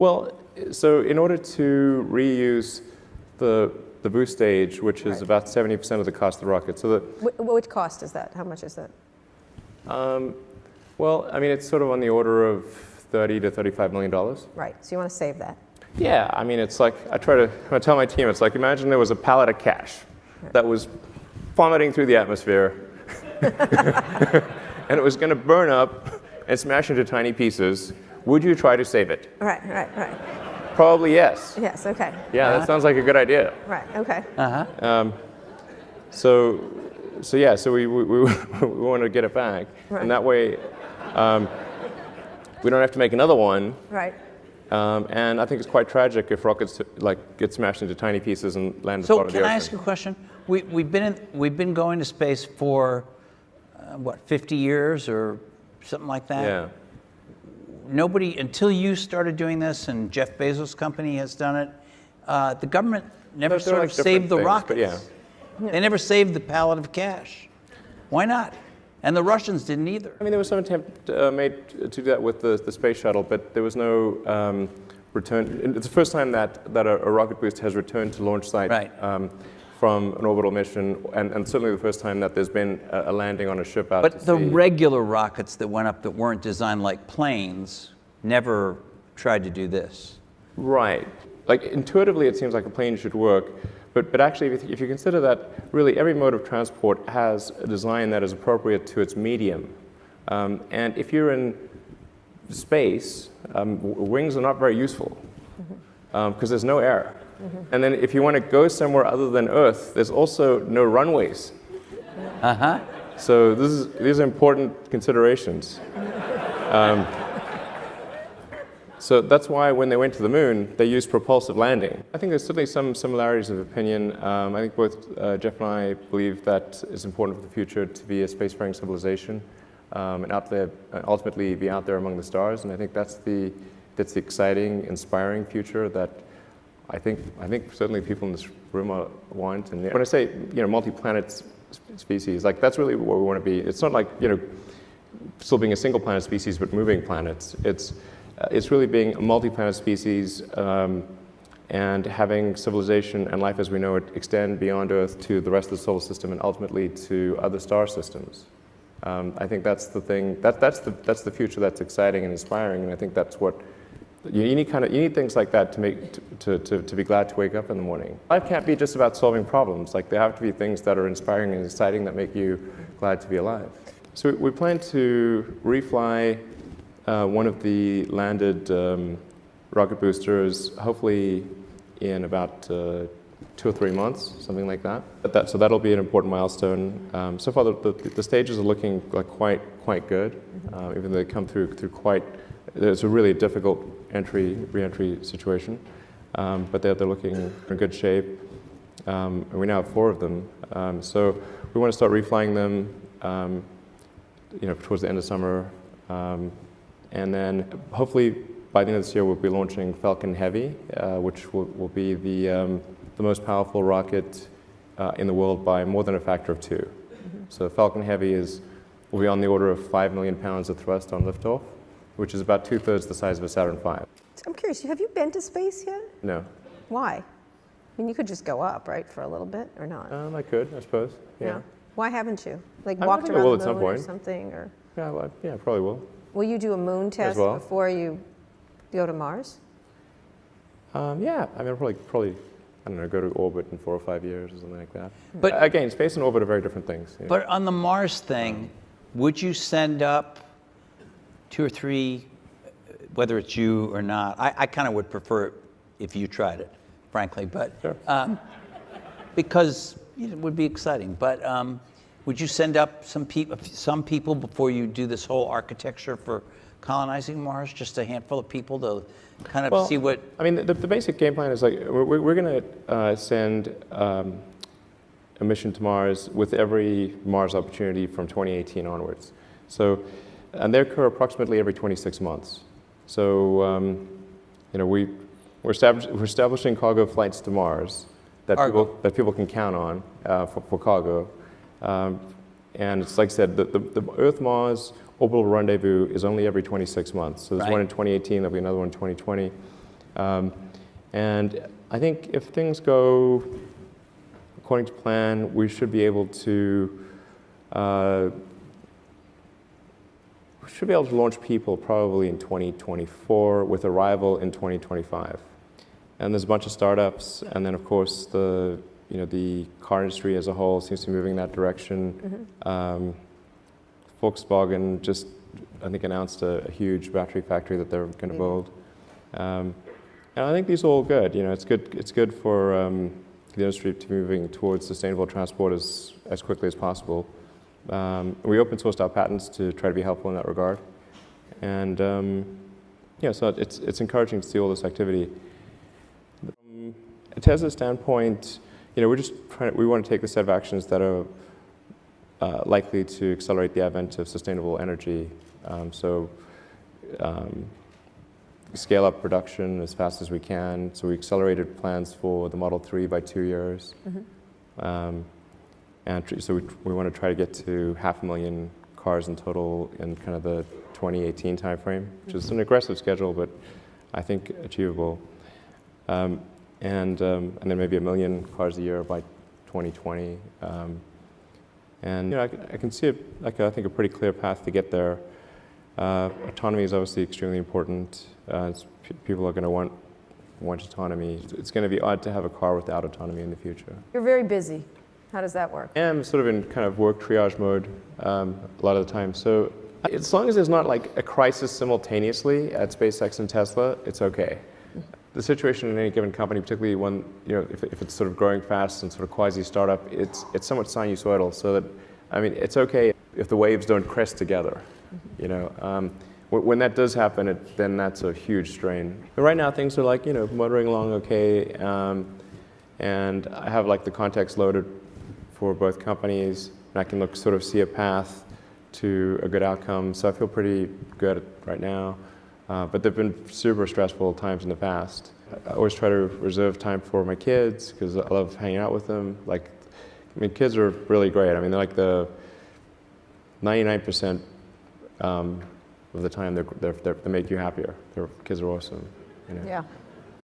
Well, so in order to reuse the boost stage, which is about 70% of the cost of the rocket, so Which cost is that? How much is that? well, I mean, it's sort of on the order of $30 to $35 million. Right, so you want to save that. Yeah, I mean, it's like, I tell my team, it's like, imagine there was a pallet of cash that was plummeting through the atmosphere, and it was going to burn up and smash into tiny pieces. Would you try to save it? Right. Probably yes. Yes, okay. Yeah, that sounds like a good idea. Right, okay. So we want to get it back, Right. and that way we don't have to make another one. Right. And I think it's quite tragic if rockets get smashed into tiny pieces and land at the So bottom of the can ocean. I ask you a question? We've been going to space for 50 years or something like that? Yeah. Nobody, until you started doing this and Jeff Bezos' company has done it, the government never They're sort like of saved the different things, but rockets. yeah. They never saved the pallet of cash. Why not? And the Russians didn't either. I mean, there was some attempt made to do that with the space shuttle, but there was no return. It's the first time that a rocket boost has returned to launch site Right. From an orbital mission, and certainly the first time that there's been a landing on a ship out But to the sea. regular rockets that went up that weren't designed like planes never tried to do this. Right. Like intuitively, it seems like a plane should work, but actually, if you consider that really every mode of transport has a design that is appropriate to its medium, and if you're in space, wings are not very useful because there's no air. And then if you want to go somewhere other than Earth, there's also no runways. So these are important considerations. So that's why when they went to the moon, they used propulsive landing. I think there's certainly some similarities of opinion. I think both Jeff and I believe that it's important for the future to be a spacefaring civilization and ultimately be out there among the stars. And I think that's the exciting, inspiring future that I think certainly people in this room want. And when I say multi-planet species, like that's really what we want to be. It's not like still being a single planet species but moving planets. It's really being a multi-planet species and having civilization and life as we know it extend beyond Earth to the rest of the solar system and ultimately to other star systems. I think that's the thing. That's the future that's exciting and inspiring, and I think that's what you need things like that to be glad to wake up in the morning. Life can't be just about solving problems. Like there have to be things that are inspiring and exciting that make you glad to be alive. So we plan to refly one of the landed rocket boosters, hopefully in about 2 or 3 months, something like that. So that'll be an important milestone. So far, the stages are looking like quite good, even though they come through quite. It's a really difficult re-entry situation, but they're looking in good shape. And we now have 4 of them. So we want to start reflying them, towards the end of summer. And then hopefully by the end of this year we'll be launching Falcon Heavy, which will be the most powerful rocket in the world by more than a factor of 2. So Falcon Heavy will be on the order of 5 million pounds of thrust on liftoff, which is about 2/3 the size of a Saturn V. I'm curious, have you been to space yet? No. Why? I mean, you could just go up, right, for a little bit, or not? I could, I suppose. Yeah. No? Why haven't you? Like I walked think I around will the at some moon or point. something, or Yeah, probably will. will you do a moon test well. before you go to Mars? Yeah, I mean, I'll probably, I don't know, go to orbit in 4 or 5 years or something like that. But Again, space and orbit are very different things. But on the Mars thing, would you send up 2 or 3, whether it's you or not? I kind of would prefer it if you tried it, frankly, but Sure. Because it would be exciting. But would you send up some people before you do this whole architecture for colonizing Mars? Just a handful of people to kind of see what. I mean, the basic game plan is like we're going to send a mission to Mars with every Mars opportunity from 2018 onwards. So, and they occur approximately every 26 months. So, we're establishing cargo flights to Mars that people can count on for cargo. And it's like I said, the Earth-Mars orbital rendezvous is only every 26 months. So there's one in 2018, there'll be another one in 2020. And I think if things go according to plan, we should be able to launch people probably in 2024 with arrival in 2025. And there's a bunch of startups, and then of course the car industry as a whole seems to be moving in that direction. Volkswagen just, I think, announced a huge battery factory that they're going to build. And I think these are all good. It's good for the industry to be moving towards sustainable transport as quickly as possible. We open sourced our patents to try to be helpful in that regard. And so it's encouraging to see all this activity. From a Tesla standpoint, we want to take a set of actions that are likely to accelerate the advent of sustainable energy. Scale up production as fast as we can. So we accelerated plans for the Model 3 by 2 years. And so we want to try to get to 500,000 cars in total in kind of the 2018 timeframe, which is an aggressive schedule, but I think achievable. And then maybe 1 million cars a year by 2020. And I can see I think a pretty clear path to get there. Autonomy is obviously extremely important. People are going to want autonomy. It's going to be odd to have a car without autonomy in the future. You're very busy. How does that work? I'm sort of in kind of work triage mode a lot of the time. So as long as there's not like a crisis simultaneously at SpaceX and Tesla, it's okay. The situation in any given company, particularly one, if it's sort of growing fast and sort of quasi-startup, it's somewhat sinusoidal. So that, it's okay if the waves don't crest together. When that does happen, then that's a huge strain. But right now, things are like motoring along okay, and I have like the context loaded for both companies, and I can see a path to a good outcome. So I feel pretty good right now. But there've been super stressful times in the past. I always try to reserve time for my kids because I love hanging out with them. Kids are really great. They're like the 99% of the time they make you happier. Their kids are awesome. Yeah.